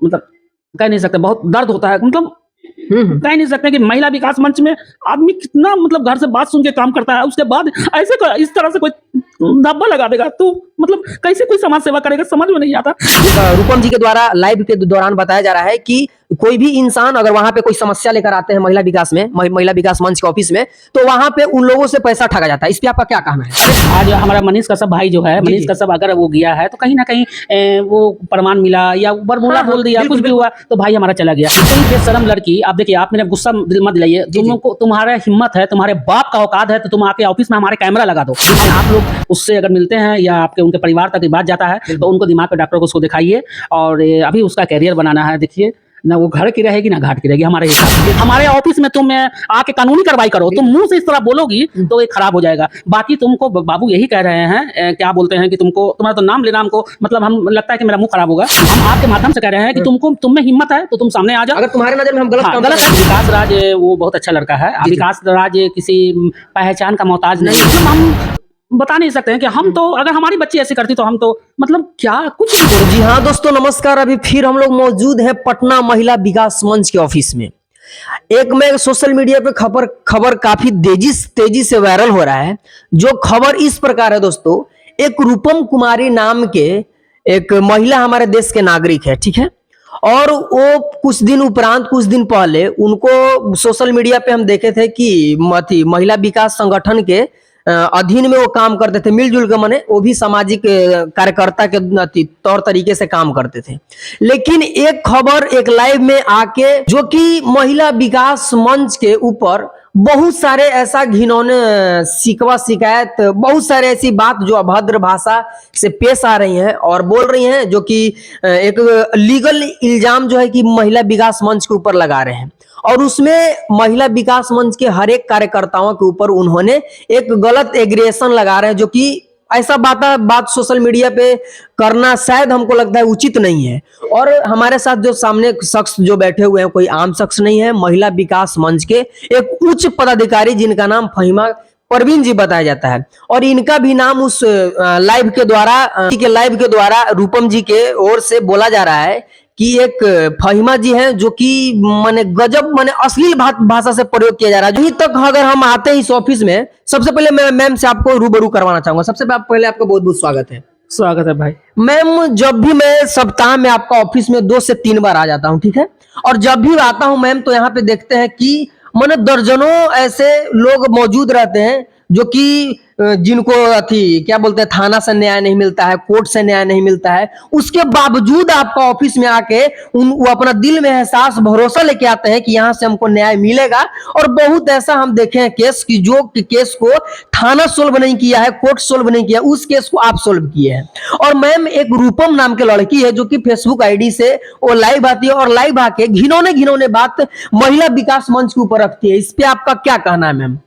मतलब कह नहीं सकते, बहुत दर्द होता है। मतलब कह नहीं सकते कि महिला विकास मंच में आदमी कितना मतलब घर से बात सुन के काम करता है, उसके बाद ऐसे इस तरह से कोई धब्बा लगा देगा तो मतलब कैसे कोई समाज सेवा करेगा, समझ में नहीं आता। रूपम जी के द्वारा लाइव के दौरान बताया जा रहा है कि कोई भी इंसान अगर वहां पे कोई समस्या लेकर आते हैं महिला विकास में, महिला विकास मंच के ऑफिस में, तो वहां पे उन लोगों से पैसा ठगा जाता है। इस पे आपका क्या कहना है? आज हमारा मनीष कश्यप भाई जो है, मनीष कश्यप अगर वो गया है तो कहीं ना कहीं वो प्रमाण मिला या बरबोला बोल दिया, कुछ भी हुआ तो भाई हमारा चला गया। कोई बेशरम लड़की, आप देखिए, आप मेरे गुस्सा दिल मत दिलाइए, तुमको तुम्हारा हिम्मत है, तुम्हारे बाप का औकात है तो तुम आके ऑफिस में हमारे कैमरा लगा दो। आप लोग उससे अगर मिलते हैं या आपके उनके परिवार तक बात जाता है तो उनको दिमाग के डॉक्टर को उसको दिखाइए, और अभी उसका कैरियर बनाना है। देखिए ना, वो घर की रहेगी ना घाट की रहेगी हमारे हिसाब से। हमारे ऑफिस में तुम आके कानूनी कार्रवाई करो, तुम मुंह से इस तरह बोलोगी तो ये खराब हो जाएगा। बाकी तुमको बाबू यही कह रहे हैं, क्या बोलते हैं कि तुमको, तुम्हारा तो नाम लेना हमको मतलब हम लगता है कि मेरा मुंह खराब होगा। हम आपके माध्यम से कह रहे हैं कि तुमको, तुम में हिम्मत है तो तुम सामने आ जाओ। अगर तुम्हारे नजर में हम गलत काम गलत है। विकास राज वो बहुत अच्छा लड़का है। विकास राज किसी पहचान का मोहताज नहीं, मतलब हम बता नहीं सकते हैं कि हम तो, अगर हमारी बच्ची ऐसी करती तो हम तो मतलब क्या कुछ भी करो। जी हाँ दोस्तों, नमस्कार। अभी फिर हम लोग मौजूद हैं पटना महिला विकास मंच के ऑफिस में। एक में सोशल मीडिया पे खबर काफी तेजी से वायरल हो रहा है। जो खबर इस प्रकार है दोस्तों, एक रूपम कुमारी नाम के एक महिला हमारे देश के नागरिक है, ठीक है, और वो कुछ दिन पहले उनको सोशल मीडिया पे हम देखे थे कि महिला विकास संगठन के अधीन में वो काम करते थे, मिलजुल के, माने वो भी सामाजिक कार्यकर्ता के तौर तरीके से काम करते थे। लेकिन एक खबर एक लाइव में आके, जो कि महिला विकास मंच के ऊपर बहुत सारे ऐसा घिनौने शिकायत, बहुत सारे ऐसी बात जो अभद्र भाषा से पेश आ रही हैं और बोल रही हैं, जो कि एक लीगल इल्जाम जो है कि महिला विकास मंच के ऊपर लगा रहे हैं। और उसमें महिला विकास मंच के हर एक कार्यकर्ताओं के ऊपर उन्होंने एक गलत एग्रेशन लगा रहे हैं, जो कि ऐसा बात सोशल मीडिया पे करना शायद हमको लगता है उचित नहीं है। और हमारे साथ जो सामने शख्स जो बैठे हुए हैं, कोई आम शख्स नहीं है, महिला विकास मंच के एक उच्च पदाधिकारी जिनका नाम फहीमा परवीन जी बताया जाता है। और इनका भी नाम उस लाइव के द्वारा रूपम जी के ओर से बोला जा रहा है कि एक फहीमा जी हैं, जो कि माने गजब, माने अश्लील भाषा से प्रयोग किया जा रहा है। अभी तक अगर हम आते हैं इस ऑफिस में, सबसे पहले मैं मैम से आपको रूबरू करवाना चाहूंगा। सबसे पहले आपका बहुत बहुत स्वागत है। स्वागत है भाई। मैम, जब भी मैं सप्ताह में आपका ऑफिस में 2 से 3 बार आ जाता हूँ, ठीक है, और जब भी आता हूँ मैम, तो यहाँ पे देखते हैं कि माने दर्जनों ऐसे लोग मौजूद रहते हैं जो कि जिनको क्या बोलते हैं, थाना से न्याय नहीं मिलता है, कोर्ट से न्याय नहीं मिलता है, उसके बावजूद आपका ऑफिस में आके वो अपना दिल में एहसास, भरोसा लेके आते हैं कि यहाँ से हमको न्याय मिलेगा। और बहुत ऐसा हम देखे हैं केस की जो केस को थाना सोल्व नहीं किया है, कोर्ट सोल्व नहीं किया, उस केस को आप सोल्व किए हैं। और मैम, एक रूपम नाम के लड़की है जो कि फेसबुक आईडी से वो लाइव आती है और लाइव आके घिनौने बात महिला विकास मंच के ऊपर रखती है। इस पे आपका क्या कहना है मैम?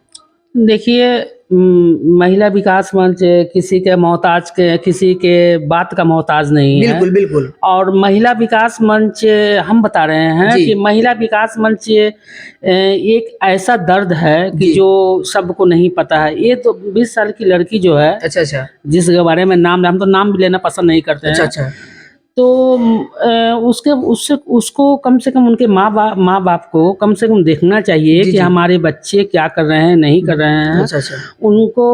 देखिए, महिला विकास मंच किसी के मोहताज के, किसी के बात का मोहताज नहीं है। बिल्कुल बिल्कुल। और महिला विकास मंच, हम बता रहे हैं कि महिला विकास मंच एक ऐसा दर्द है कि जो सबको नहीं पता है। ये तो 20 साल की लड़की जो है, अच्छा, जिसके बारे में हम तो नाम भी लेना पसंद नहीं करते हैं। अच्छा, तो उसको कम से कम उनके माँ बाप को कम से कम देखना चाहिए कि हमारे बच्चे क्या कर रहे हैं, नहीं कर रहे हैं। अच्छा। उनको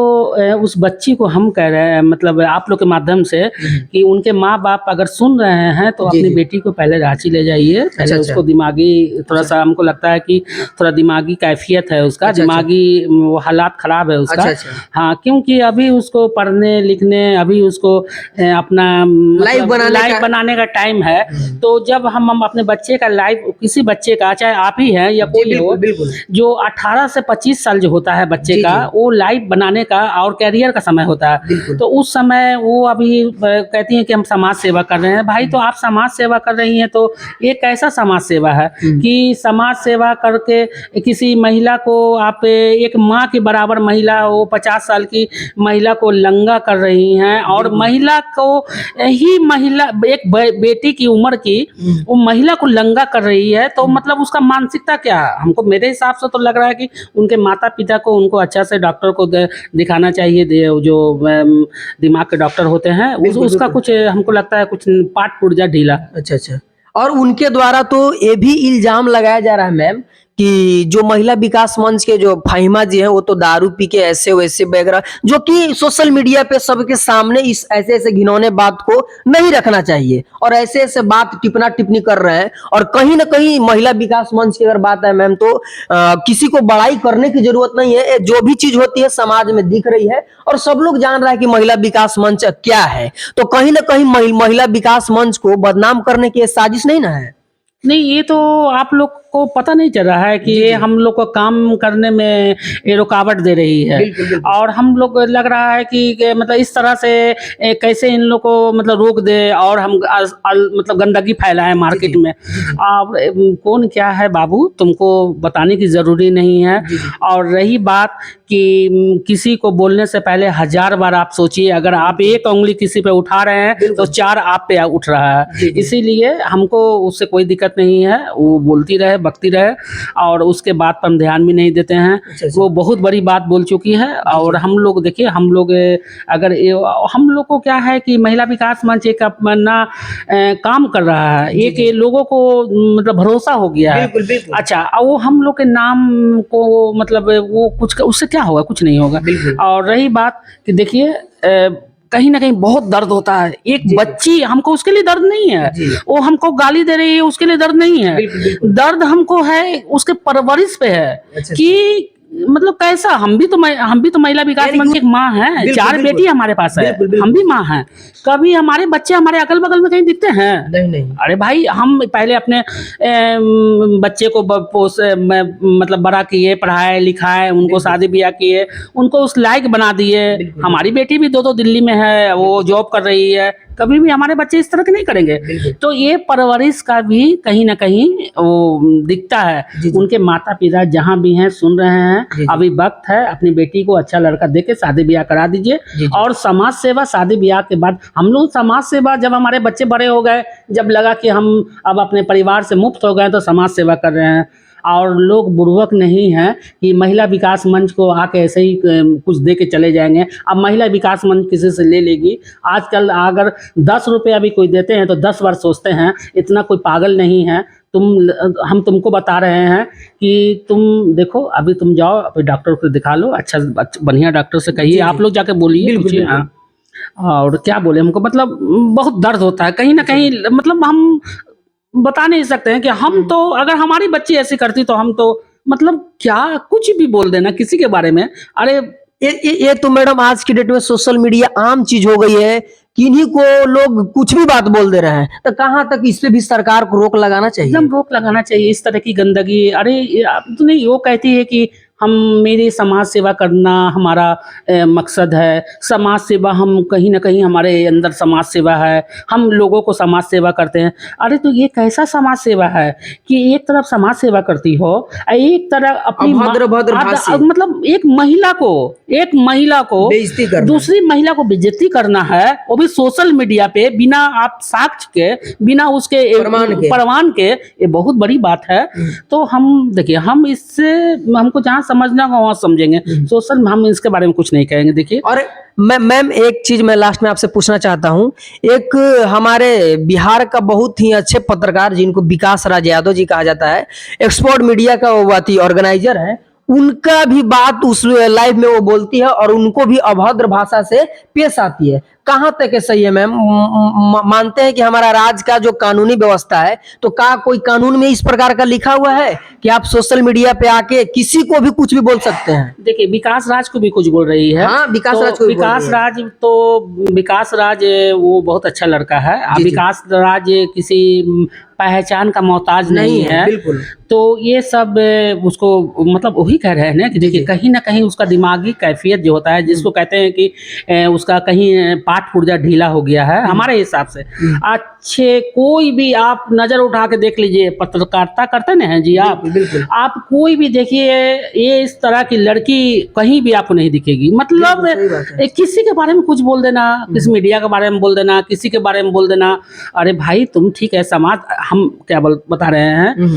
उस बच्ची को हम कह रहे हैं, मतलब आप लोग के माध्यम से, कि उनके माँ बाप अगर सुन रहे हैं तो अपनी बेटी को पहले रांची ले जाइए। पहले उसको दिमागी थोड़ा सा, हमको लगता है कि थोड़ा दिमागी कैफियत है उसका, दिमागी हालात खराब है उसका। हाँ, क्योंकि अभी उसको पढ़ने लिखने, अभी उसको अपना लाइफ बनाने का टाइम है। तो जब हम अपने बच्चे का लाइफ, किसी बच्चे का, चाहे आप ही हैं या कोई हो, जो 18 से 25 साल जो होता है बच्चे का, वो लाइफ बनाने का और कैरियर का समय होता है। तो उस समय वो अभी कहती हैं कि हम समाज सेवा कर रहे हैं। भाई, तो आप समाज सेवा कर रही हैं तो ये कैसा समाज सेवा है कि समाज सेवा करके किसी महिला को आप, एक माँ के बराबर महिला, वो 50 साल की महिला को लंगा कर रही हैं। और महिला को ही, महिला एक बेटी की उम्र की वो महिला को लंगा कर रही है। तो मतलब उसका मानसिकता क्या है? हमको, मेरे हिसाब से तो लग रहा है कि उनके माता पिता को, उनको अच्छा से डॉक्टर को दिखाना चाहिए, जो दिमाग के डॉक्टर होते हैं। उसका कुछ हमको लगता है कुछ पार्ट पुर्जा ढीला। अच्छा। और उनके द्वारा तो ये भी इल्जाम लगाया जा रहा है मैम कि जो महिला विकास मंच के जो फाहिमा जी हैं वो तो दारू पी के ऐसे वैसे वगैरह, जो कि सोशल मीडिया पे सबके सामने इस ऐसे ऐसे घिनौने बात को नहीं रखना चाहिए और ऐसे ऐसे बात टिप्पणी टिप्पणी कर रहे हैं। और कहीं ना कहीं महिला विकास मंच की अगर बात है मैम तो किसी को बड़ाई करने की जरूरत नहीं है, जो भी चीज होती है समाज में दिख रही है और सब लोग जान रहा है कि महिला विकास मंच क्या है। तो कहीं ना कहीं महिला विकास मंच को बदनाम करने की साजिश नहीं ना है। नहीं, ये तो आप लोग को पता नहीं चल रहा है कि ये हम लोग को काम करने में ये रुकावट दे रही है। बिल्कुल, बिल्कुल। और हम लोग लग रहा है कि मतलब इस तरह से कैसे इन लोग को मतलब रोक दे और हम मतलब गंदगी फैलाएं मार्केट में। अब कौन क्या है बाबू, तुमको बताने की ज़रूरी नहीं है। और रही बात कि किसी को बोलने से पहले 1000 बार आप सोचिए। अगर आप एक उंगली किसी पे उठा रहे हैं तो 4 आप पे उठ रहा है। इसीलिए हमको उससे कोई दिक्कत नहीं है, वो बोलती रहे, बकती रहे, और उसके बात पर हम ध्यान भी नहीं देते हैं। वो बहुत बड़ी बात बोल चुकी है। और हम लोग देखिए, हम लोग अगर हम लोग को क्या है कि महिला विकास मंच एक अपना काम कर रहा है, एक लोगों को मतलब भरोसा हो गया है। बिल्कुल, बिल्कुल। अच्छा, वो हम लोग के नाम को मतलब वो कुछ उससे क्या होगा, कुछ नहीं होगा। और रही बात कि देखिए कहीं ना कहीं बहुत दर्द होता है। एक बच्ची, हमको उसके लिए दर्द नहीं है, वो हमको गाली दे रही है उसके लिए दर्द नहीं है। दर्द हमको है उसके परवरिश पे है कि मतलब कैसा, हम भी तो महिला विकास मंच की माँ हैं। 4 बेटी हमारे पास है, हम भी माँ हैं। कभी हमारे बच्चे हमारे अगल बगल में कहीं दिखते हैं? नहीं। अरे भाई, हम पहले अपने बच्चे को मतलब बड़ा किए, पढ़ाए लिखाए, उनको शादी ब्याह किए, उनको उस लायक बना दिए। हमारी बेटी भी 2 दिल्ली में है, वो जॉब कर रही है। कभी भी हमारे बच्चे इस तरह के नहीं करेंगे। तो ये परवरिश का भी कहीं ना कहीं वो दिखता है। उनके माता पिता जहाँ भी हैं सुन रहे हैं, अभी वक्त है, अपनी बेटी को अच्छा लड़का देके शादी ब्याह करा दीजिए। और समाज सेवा शादी ब्याह के बाद, हम लोग समाज सेवा जब हमारे बच्चे बड़े हो गए, जब लगा कि हम अब अपने परिवार से मुक्त हो गए, तो समाज सेवा कर रहे हैं। और लोग बुर्बक नहीं हैं कि महिला विकास मंच को आके ऐसे ही कुछ दे के चले जाएंगे। अब महिला विकास मंच किसी से ले लेगी। आजकल अगर 10 रुपया भी कोई देते हैं तो 10 बार सोचते हैं। इतना कोई पागल नहीं है। हम तुमको बता रहे हैं कि तुम देखो, अभी तुम जाओ, अभी डॉक्टर को दिखा लो, अच्छा बढ़िया डॉक्टर से कहिए, आप लोग जाके बोलिए, पूछिए। हाँ, और क्या बोले, हमको मतलब बहुत दर्द होता है कहीं ना कहीं। मतलब हम बता नहीं सकते हैं कि हम तो, अगर हमारी बच्ची ऐसी करती तो हम तो मतलब क्या कुछ भी बोल देना किसी के बारे में। अरे ये तो मैडम आज की डेट में सोशल मीडिया आम चीज हो गई है कि इन्हीं को लोग कुछ भी बात बोल दे रहे हैं। तो कहाँ तक इस पे भी सरकार को रोक लगाना चाहिए? एकदम रोक लगाना चाहिए इस तरह की गंदगी। अरे आप तो नहीं, वो कहती है कि हम मेरी समाज सेवा करना हमारा मकसद है। समाज सेवा, हम कहीं ना कहीं हमारे अंदर समाज सेवा है, हम लोगों को समाज सेवा करते हैं। अरे तो ये कैसा समाज सेवा है कि एक तरफ समाज सेवा करती हो, एक तरफ अपनी मतलब एक महिला को दूसरी महिला को बेइज्जती करना है, वो भी सोशल मीडिया पे, बिना आप साक्ष्य के, बिना उसके प्रमाण के। ये बहुत बड़ी बात है। तो हम देखिए, हम इससे हमको जहाँ समझना हो वहाँ समझेंगे। सोशल हम इसके बारे में कुछ नहीं कहेंगे। देखिए, और मैम एक चीज मैं लास्ट में आपसे पूछना चाहता हूँ। एक हमारे बिहार का बहुत ही अच्छे पत्रकार जिनको विकास राज यादव जी कहा जाता है, एक्सपोर्ट मीडिया का वो बात ऑर्गेनाइजर है, उनका भी बात उस लाइव में वो बोलती है और उनको भी अभद्र भाषा से पेश आती है। कहाँ तक है सही है मैम? मानते हैं कि हमारा राज्य का जो कानूनी व्यवस्था है, तो का कोई कानून में इस प्रकार का लिखा हुआ है कि आप सोशल मीडिया पे आके किसी को भी कुछ भी बोल सकते हैं? देखिए, विकास राज को भी कुछ बोल रही है। हाँ, विकास राज वो बहुत अच्छा लड़का है। विकास राज किसी पहचान का मोहताज नहीं है। बिल्कुल। तो ये सब उसको मतलब वही कह रहे हैं ना कि देखिए, कहीं ना कहीं उसका दिमागी कैफियत जो होता है, जिसको कहते हैं कि उसका कहीं पाठ पुर्जा ढीला हो गया है हमारे हिसाब से। अच्छे कोई भी आप नजर उठा के देख लीजिए, पत्रकारिता करते हैं जी आप, आप कोई भी देखिए, ये इस तरह की लड़की कहीं भी आपको नहीं दिखेगी। मतलब किसी के बारे में कुछ बोल देना, किसी मीडिया के बारे में बोल देना, किसी के बारे में बोल देना। अरे भाई, तुम ठीक है, समाज, हम क्या बता रहे हैं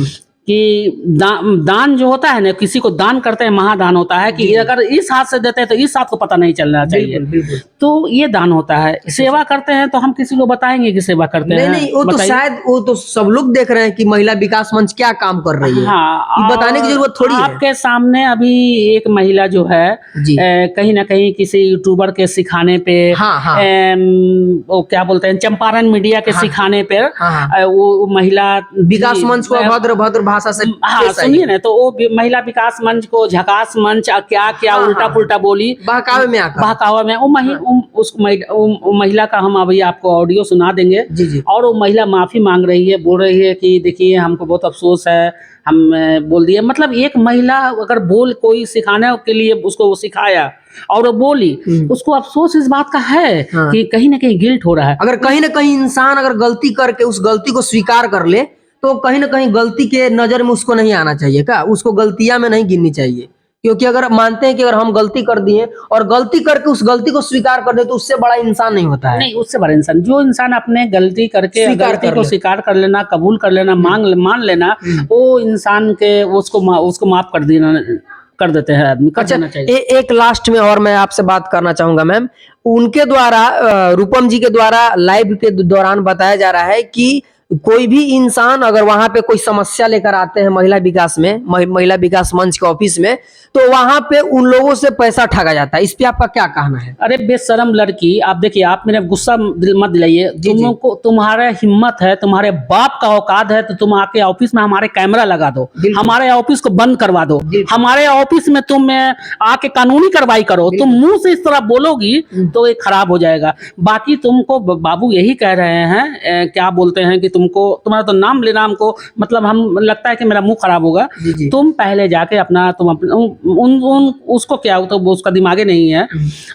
कि दान जो होता है ना, किसी को दान करते हैं महादान होता है कि अगर इस हाथ से देते हैं तो इस हाथ को पता नहीं चलना चाहिए। बिल्कुल। तो ये दान होता है। सेवा करते हैं तो हम किसी को बताएंगे कि सेवा करते हैं? नहीं, वो तो शायद वो तो सब लोग देख रहे हैं कि महिला विकास मंच क्या काम कर रही है। हाँ, ये बताने की जरूरत थोड़ी है। आपके सामने अभी एक महिला जो है जी। कहीं ना कहीं किसी यूट्यूबर के सिखाने पे, हाँ। वो क्या बोलते हैं, चंपारण मीडिया के सिखाने पे हाँ। वो महिला विकास मंच को भद्र भाषा से हाँ सुनिए ना, तो वो महिला विकास मंच को झकास मंच क्या उल्टा पुल्टा बोली, बहकावे में उस महिला का हम अभी आपको ऑडियो सुना देंगे। जी। और वो महिला माफी मांग रही है, बोल रही है कि देखिए हमको बहुत अफसोस है, हम बोल दिए। मतलब एक महिला अगर कोई सिखाने के लिए उसको वो सिखाया और वो बोली, उसको अफसोस इस बात का है कि कहीं ना कहीं गिल्ट हो रहा है। अगर कहीं ना कहीं इंसान अगर गलती करके उस गलती को स्वीकार कर ले तो कहीं ना कहीं गलती के नजर में उसको नहीं आना चाहिए क्या, उसको गलतियां में नहीं गिननी चाहिए। क्योंकि अगर मानते हैं कि अगर हम गलती कर दिए और गलती करके उस गलती को स्वीकार कर दे तो उससे बड़ा इंसान नहीं होता है। नहीं, उससे बड़ा इंसान जो इंसान अपने गलती करके गलती को स्वीकार कर लेना, कबूल कर लेना, मान लेना, वो इंसान के उसको माफ कर देते हैं आदमी। कर देना चाहिए। एक लास्ट में और मैं आपसे बात करना चाहूंगा मैम, उनके द्वारा रूपम जी के द्वारा लाइव के दौरान बताया जा रहा है कि कोई भी इंसान अगर वहां पे कोई समस्या लेकर आते हैं महिला विकास मंच के ऑफिस में, तो वहां पे उन लोगों से पैसा ठगा जाता है। इस पे आपका क्या कहना है? अरे बेशरम लड़की, आप देखिए, आप मेरे गुस्सा मत दिलाइए। तुमको तुम्हारा हिम्मत है, तुम्हारे बाप का औकात है तो तुम आके ऑफिस में हमारे कैमरा लगा दो, हमारे ऑफिस को बंद करवा दो, हमारे ऑफिस में तुम आके कानूनी कार्रवाई करो। तुम मुंह से इस तरह बोलोगी तो ये खराब हो जाएगा। बाकी तुमको बाबू यही कह रहे हैं, क्या बोलते हैं कि तुम्हारा तो नाम लेना हमको मतलब हम लगता है कि मेरा मुंह खराब होगा। तुम पहले जाके उसको क्या, तो उसका दिमागे नहीं है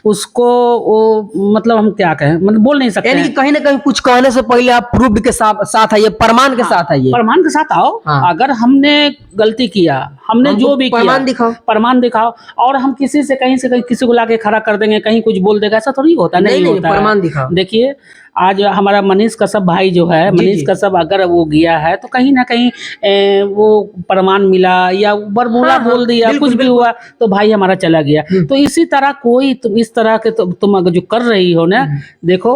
उसको, वो मतलब हम क्या कहें, मतलब बोल नहीं सकते। यानी कि कहीं ना कहीं कुछ कहने से पहले आप प्रूफ के साथ आइए, प्रमाण के साथ आइए, प्रमाण के साथ आओ। अगर हमने गलती किया, हमने जो भी किया, प्रमाण दिखाओ। और हम किसी से कहीं किसी को लाके खड़ा कर देंगे, कहीं कुछ बोल देगा, ऐसा थोड़ी होता नहीं होता। प्रमाण दिखाओ। देखिए आज हमारा मनीष कश्यप भाई जो है, मनीष कश्यप अगर वो गया है तो कहीं ना कहीं वो प्रमाण मिला या बरबूला बोल दिया, कुछ भी हुआ तो भाई हमारा चला गया। तो इसी तरह कोई तुम इस तरह के तुम अगर जो कर रही हो ना, देखो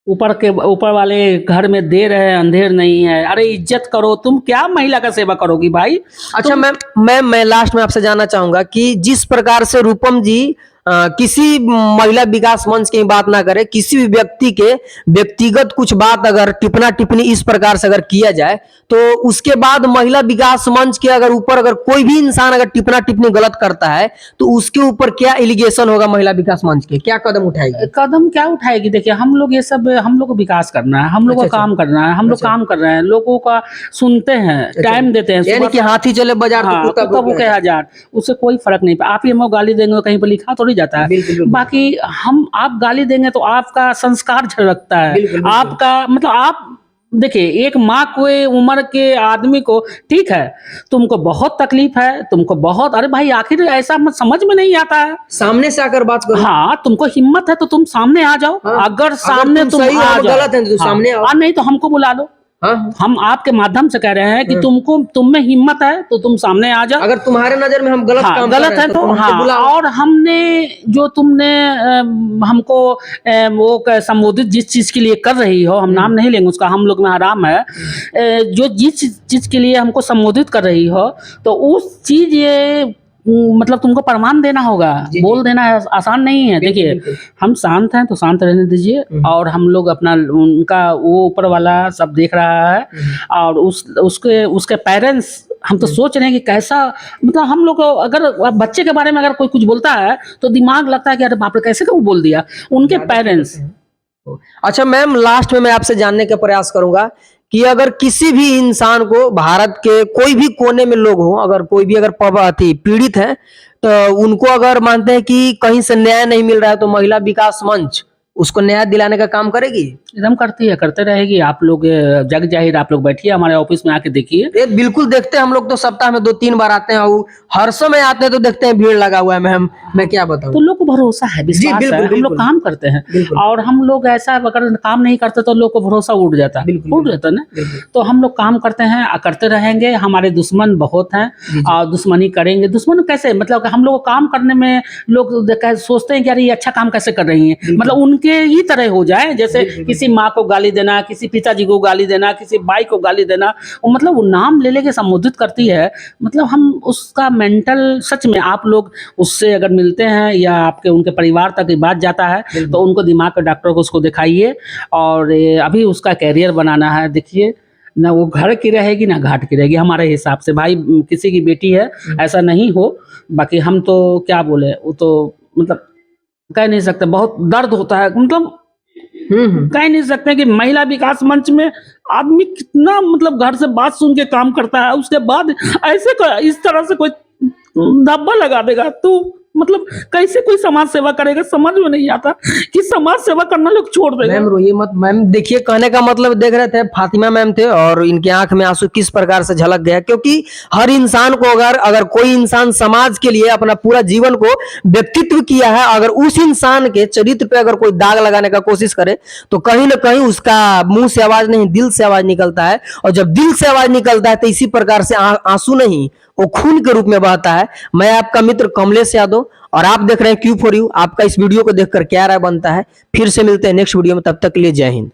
ऊपर वाले घर में देर है अंधेर नहीं है। अरे इज्जत करो, तुम क्या महिला का सेवा करोगी भाई? अच्छा मैं लास्ट में आपसे जानना चाहूंगा कि जिस प्रकार से रूपम जी किसी महिला विकास मंच की बात ना करे, किसी भी व्यक्ति के व्यक्तिगत कुछ बात अगर टिप्पणी इस प्रकार से अगर किया जाए तो उसके बाद महिला विकास मंच के अगर ऊपर अगर कोई भी इंसान अगर टिप्पणी गलत करता है तो उसके ऊपर क्या एलिगेशन होगा? महिला विकास मंच के क्या कदम उठाएगी? कदम क्या उठाएगी? देखिए हम लोग ये सब, हम लोग को विकास करना है, हम लोग को काम करना है, हम लोग काम कर रहे हैं, लोगों का सुनते हैं, टाइम देते हैं। यानी कि हाथी चले बाजार तो कुत्ता भूखे हजार, उससे कोई फर्क नहीं। आप ये गाली देंगे कहीं पर लिखा थोड़ी जाता है। बाकी आप गाली देंगे तो आपका संस्कार झलकता है। आपका मतलब आप देखिए, एक माँ को उम्र के आदमी को, ठीक है तुमको बहुत तकलीफ है, तुमको बहुत, अरे भाई आखिर ऐसा मत, समझ में नहीं आता है, सामने से आकर बात करो। हाँ तुमको हिम्मत है तो तुम सामने आ जाओ। अगर सामने तुम आ जाओ, गलत है तो सामने आओ, नहीं तो हमको बुला लो। हम आपके माध्यम से कह रहे हैं कि तुम में हिम्मत है तो तुम सामने आ जाओ। अगर तुम्हारे नजर में हम गलत काम कर रहे हैं तो और हमने जो तुमने हमको वो संबोधित जिस चीज के लिए कर रही हो, हम नाम नहीं लेंगे उसका, हम लोग में हराम है, जो जिस चीज के लिए हमको संबोधित कर रही हो तो उस चीज ये मतलब तुमको प्रमाण देना होगा। बोल देना आसान नहीं है। देखिए हम शांत हैं तो शांत रहने दीजिए, और हम लोग अपना, उनका वो ऊपर वाला सब देख रहा है, और उसके पेरेंट्स, हम तो सोच रहे हैं कि कैसा, मतलब हम लोग अगर बच्चे के बारे में अगर कोई कुछ बोलता है तो दिमाग लगता है कि अरे बाप रे कैसे वो बोल दिया, उनके पेरेंट्स। अच्छा मैम, लास्ट में मैं आपसे जानने का प्रयास करूंगा कि अगर किसी भी इंसान को, भारत के कोई भी कोने में लोग हो, अगर कोई भी अगर पीड़ित है तो उनको अगर मानते हैं कि कहीं से न्याय नहीं मिल रहा है तो महिला विकास मंच उसको न्याय दिलाने का काम करेगी? एकदम करती है, करते रहेगी। आप लोग जग जाहिर आप लोग बैठिए हमारे ऑफिस में आके देखिए। ये बिल्कुल देखते हैं, हम लोग तो सप्ताह में 2-3 बार आते हैं और हर समय आते हैं तो देखते हैं भीड़ लगा हुआ है मैम, मैं क्या बताऊं। तो लोग को भरोसा है, विश्वास बिल्कुल, है, हम लोग बिल्कुल। काम करते हैं। बिल्कुल। और हम लोग ऐसा अगर काम नहीं करते तो लोग को भरोसा उठ जाता, बिल्कुल, उठ जाता ना। बिल्कुल। तो हम लोग काम करते हैं, करते रहेंगे। हमारे दुश्मन बहुत हैं और दुश्मनी करेंगे। दुश्मन कैसे, मतलब कि हम लोग को काम करने में लोग सोचते हैं कि यार ये अच्छा काम कैसे कर रही हैं, मतलब उनके ही तरह हो जाए। जैसे किसी माँ को गाली देना, किसी पिताजी को गाली देना, किसी भाई को गाली देना, वो मतलब वो नाम ले लेके संबोधित करती है। मतलब हम उसका मेंटल, सच में आप लोग उससे अगर मिलते हैं या आपके उनके परिवार तक ये बात जाता है तो उनको दिमाग के डॉक्टर को उसको दिखाइए। और अभी उसका कैरियर बनाना है। देखिए ना, वो घर की रहेगी ना घाट की रहेगी हमारे हिसाब से। भाई किसी की बेटी है, ऐसा नहीं हो। बाकी हम तो क्या बोले, वो तो मतलब कह नहीं सकते, बहुत दर्द होता है। मतलब कह नहीं सकते कि महिला विकास मंच में आदमी कितना मतलब घर से बात सुन के काम करता है, उसके बाद ऐसे इस तरह से कोई धब्बा लगा देगा तो मतलब कैसे कोई समाज सेवा करेगा। समझ में नहीं आता कि समाज सेवा करना लोग छोड़ देगा। मैम रोइए मत मैम, देखिए कहने का मतलब देख रहे थे फातिमा मैम थे और इनके आंख में आंसू किस प्रकार से झलक गया, क्योंकि हर इंसान को अगर कोई इंसान समाज के लिए अपना पूरा जीवन को व्यक्तित्व किया है, अगर उस इंसान के चरित्र पे अगर कोई दाग लगाने का कोशिश करे तो कहीं ना कहीं उसका मुंह से आवाज नहीं दिल से आवाज निकलता है। और जब दिल से आवाज निकलता है तो इसी प्रकार से आंसू नहीं, वो खून के रूप में बहता है। मैं आपका मित्र कमलेश यादव और आप देख रहे हैं Q4U। आपका इस वीडियो को देखकर क्या राय बनता है? फिर से मिलते हैं नेक्स्ट वीडियो में, तब तक के लिए जय हिंद।